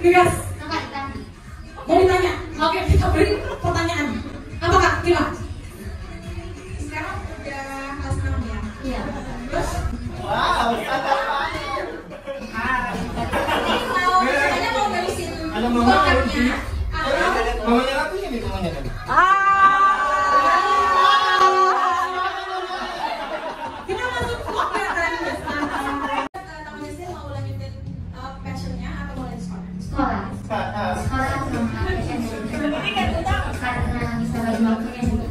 Digas. Mau ditanya? Oke, kita beri pertanyaan. Apa Kak? Gimana? Sekarang udah kelas 6 ya? Iya. Terus? Wow, Mau nerusin ada mama bakatnya atau mamanya aku ini mamanya kan. Kita masuk vlog ya kalian udah sekarang. Taman SD mau lanjutin passionnya atau mau lanjut sekolah? Sekolah sama fashion karena bisa bagi waktunya juga.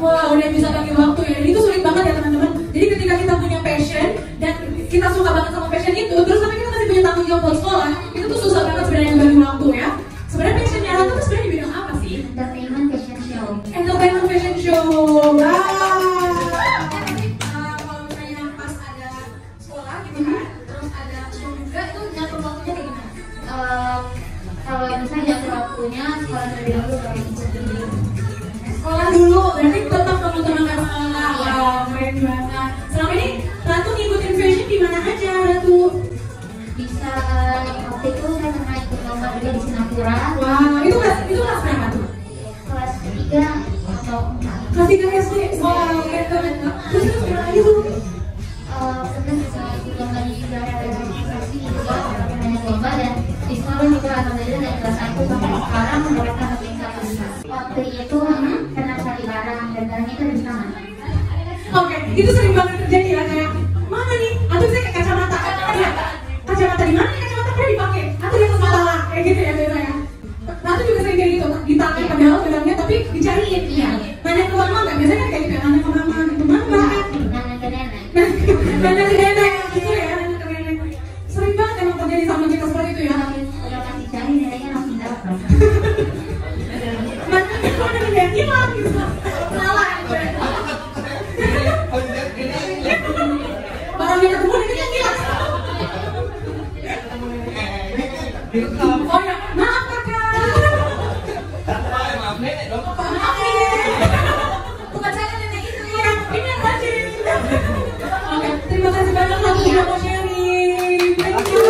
Wah, udah bisa bagi waktu ya. Itu sulit banget ya teman-teman. Jadi ketika kita punya passion dan kita suka banget sama passion itu, terus tapi kita masih punya tanggung jawab buat sekolah, itu tuh susah banget sebenarnya bagi waktu ya. Sebenarnya passionnya Ratu tuh sebenarnya di bidang apa sih? Entertainment fashion show. Entertainment fashion show. Wow. Kalau misalnya pas ada sekolah gitu kan, terus ada show juga, itu ngatur waktunya kayak gimana? Kalau misalnya jatuh waktunya sekolah terlebih dahulu baru ikut dulu. Sekolah dulu, berarti tetap teman-teman kan sekolah. Wow, keren banget. Selama ini Ratu ngikutin fashion di mana aja, Ratu? Bisa waktu itu saya pernah ikut lomba juga di Singapura. Wah, itu kelas berapa tuh? Kelas 3 atau 4. Kelas 3 SD. Wah, keren banget. Terus berapa lagi tuh? Pernah bisa ikut lomba di daerah organisasi juga pernah ikut lomba dan di sekolah juga alhamdulillah dari kelas 1 sampai sekarang mendapatkan tingkat 5. Waktu itu pernah cari barang dan barangnya itu ada di tangan. Oke, itu sering banget terjadi ya kayak mana nih? Atau saya kayak kacamata. Ya, kacamata di mana? Kacamata pernah dipakai. Atau di atas kepala kayak gitu ya biasanya. Ratu juga sering kayak gitu, di tangan padahal pedangnya tapi dicariin. Iya. Nanya ke mama nggak? Biasanya kan kayak gitu, nanya ke mama gitu, mama. Nanya ke nenek. Nanya ke nenek gitu ya, nanya ke nenek. Sering banget emang terjadi sama kita seperti itu ya. Udah pasti cari neneknya langsung dapat. Mana dia hilang gitu. Salah. Barangnya ketemu ini yang hilang. Oh ya, maaf kakak. Maaf nenek dong. Maaf nih. Bukan saya nenek itu ya. Ini yang wajib. Oke, terima kasih banyak Ratu sudah mau sharing. Thank you.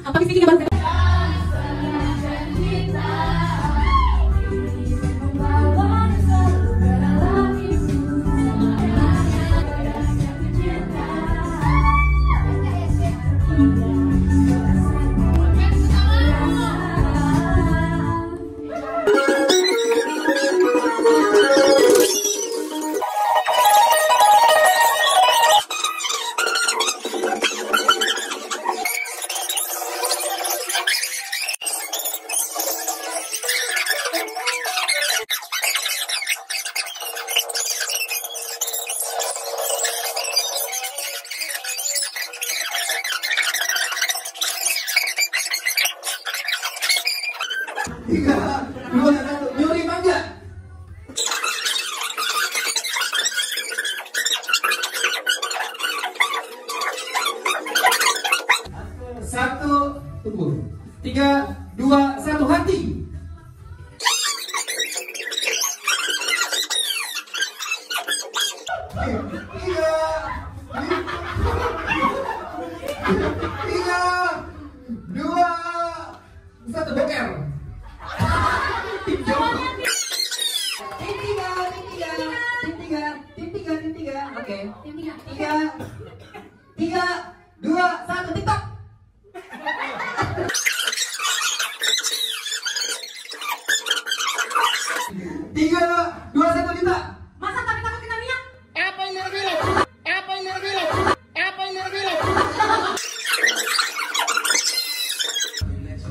Apa visinya banget? Tiga, dua, satu, nyuri manja. Satu, tunggu. 3, 2, 1, hati. Tiga, dua, satu, boker. Tim tiga. Oke. 3, 2, 1, TikTok. Tiga, dua, satu, Dita. Masa tapi takut kita minyak?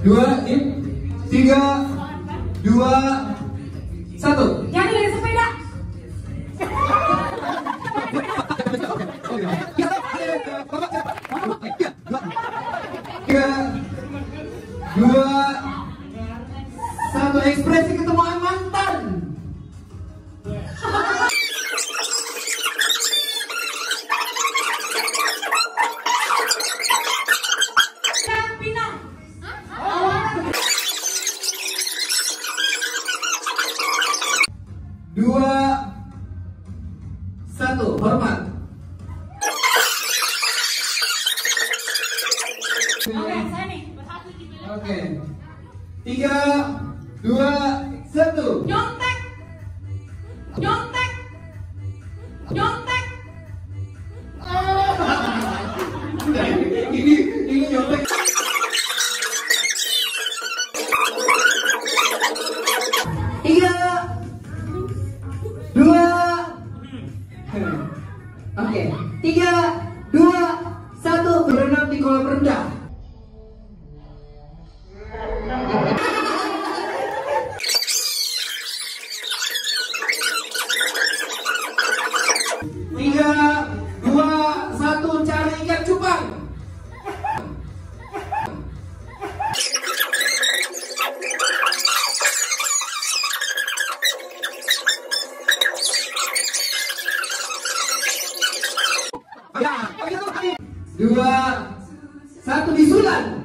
Dua, tiga, dua, satu. Jadi dari sepeda. Tiga, dua, satu. Ekspresi ketemuan mantan. Pinang. Dua, satu. Hormat. Oke, saya nih. Oke. 3, 2, 1. Nyontek. Nyontek. Nyontek. Ini nyontek. 3, 2. Oke. 3, 2, 1. Berenang di kolam renang. Tiga, dua, satu, cari ikan cupang. Dua, satu, disulan.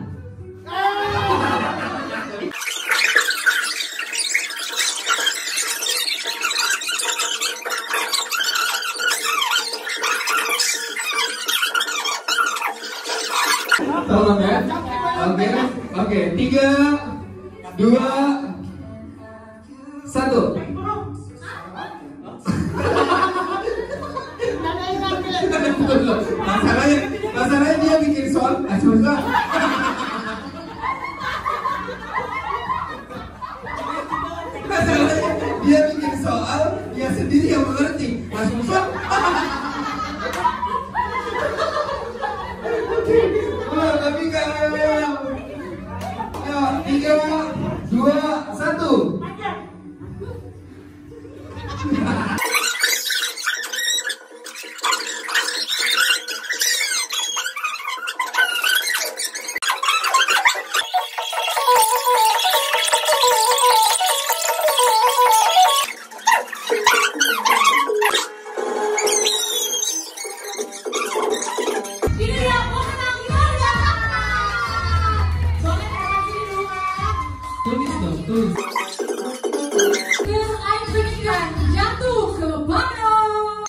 Tolong ya. Oke. 3, 2, 1. Masalahnya dia bikin soal. Masalahnya dia bikin soal, dia sendiri yang mengerti. Mas Musa. Tapi kalau ya 3, 2, 1. Tulis. Air ikan jatuh ke balon.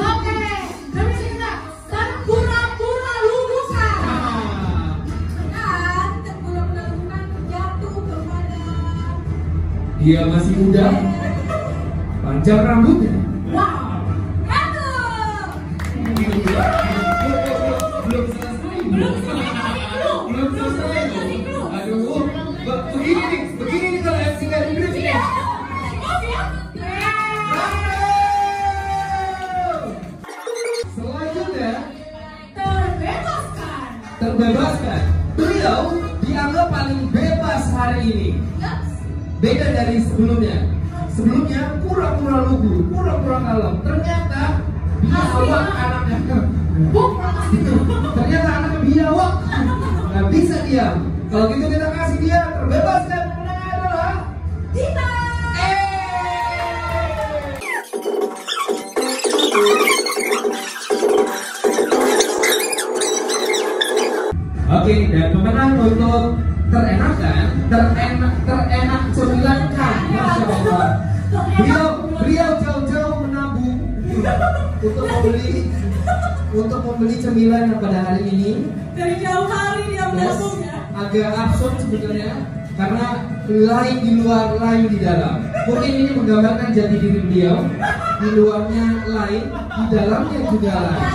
Oke, dari kita terpura-pura lulusan. Dan terpura-pura lulusan jatuh ke balon. Dia masih muda, panjang rambutnya. Wow. Belum selesai. Aduh, begini nih kalau MC nggak diberi. Selanjutnya, terbebaskan. Beliau dianggap paling bebas hari ini. Beda dari sebelumnya. Sebelumnya pura-pura lugu, pura-pura kalem. Ternyata biawak anaknya. Ternyata anaknya biawak. Nggak bisa diam. Kalau gitu kita kasih dia terbebaskan. Menangnya adalah Dita. Oke, dan pemenang untuk terenak cemilankan. Masya Allah. Beliau jauh-jauh menabung untuk membeli cemilan yang pada hari ini. Dari jauh hari dia menabung ya. Agak absurd sebenarnya karena lain di luar, lain di dalam. Mungkin ini menggambarkan jati diri beliau. Di luarnya lain, di dalamnya juga lain.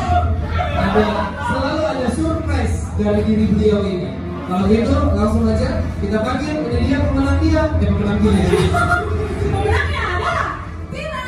Selalu ada surprise dari diri beliau ini. Kalau gitu langsung aja kita panggil penyedia pemenang dia. Pemenang dia. Pemenangnya adalah Tina.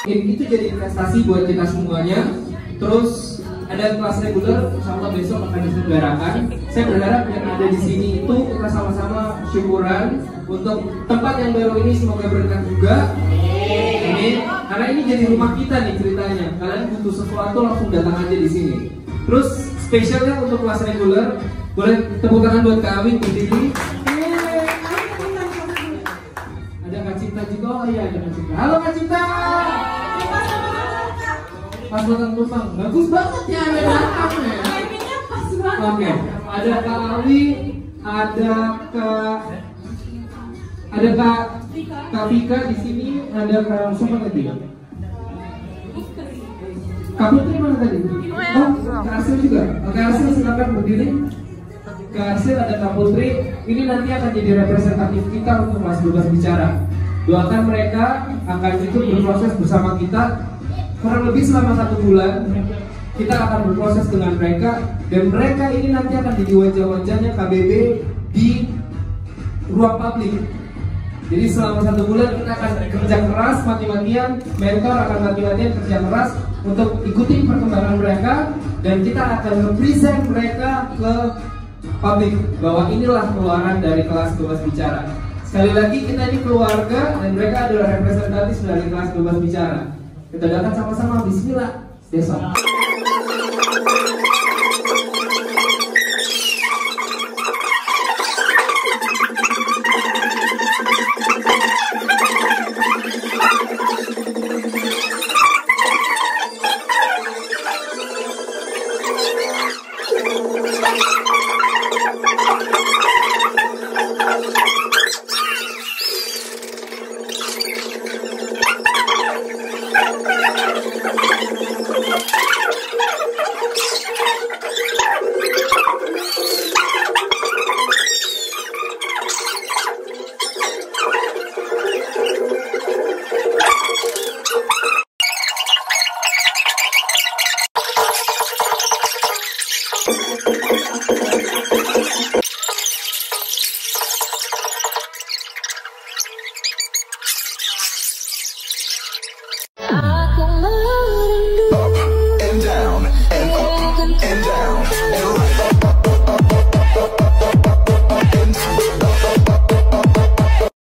Itu jadi investasi buat kita semuanya. Terus ada kelas reguler, insya Allah besok akan diselenggarakan. Saya berharap yang ada di sini itu kita sama-sama syukuran untuk tempat yang baru ini, semoga berkat juga. Amin. Karena ini jadi rumah kita nih ceritanya. Kalian butuh sesuatu langsung datang aja di sini. Terus spesialnya untuk kelas reguler, boleh tepuk tangan buat Kak Awi di sini. Ada Kak Cinta juga. Oh iya, ada Kak Cinta. Halo Kak Cinta. Pas belakang Lupang. Bagus banget ya ada belakangnya. Oke, ada Kak Awi, ada Kak Vika di sini, ada Kak siapa tadi? Kak Putri mana tadi? Oh, Kak Arsil juga. Oke, Arsil silakan berdiri. Kak Arsil, ada Kak Putri. Ini nanti akan jadi representatif kita untuk kelas bebas bicara. Doakan mereka akan ikut berproses bersama kita kurang lebih selama 1 bulan. Kita akan berproses dengan mereka, dan mereka ini nanti akan jadi wajah-wajahnya KBB di ruang publik. Jadi selama 1 bulan kita akan kerja keras, mati-matian, mentor akan mati-matian kerja keras untuk ikutin perkembangan mereka, dan kita akan represent mereka ke publik bahwa inilah keluaran dari kelas bebas bicara. Sekali lagi, kita ini keluarga dan mereka adalah representatif dari kelas bebas bicara. Kita datang sama-sama, bismillah besok.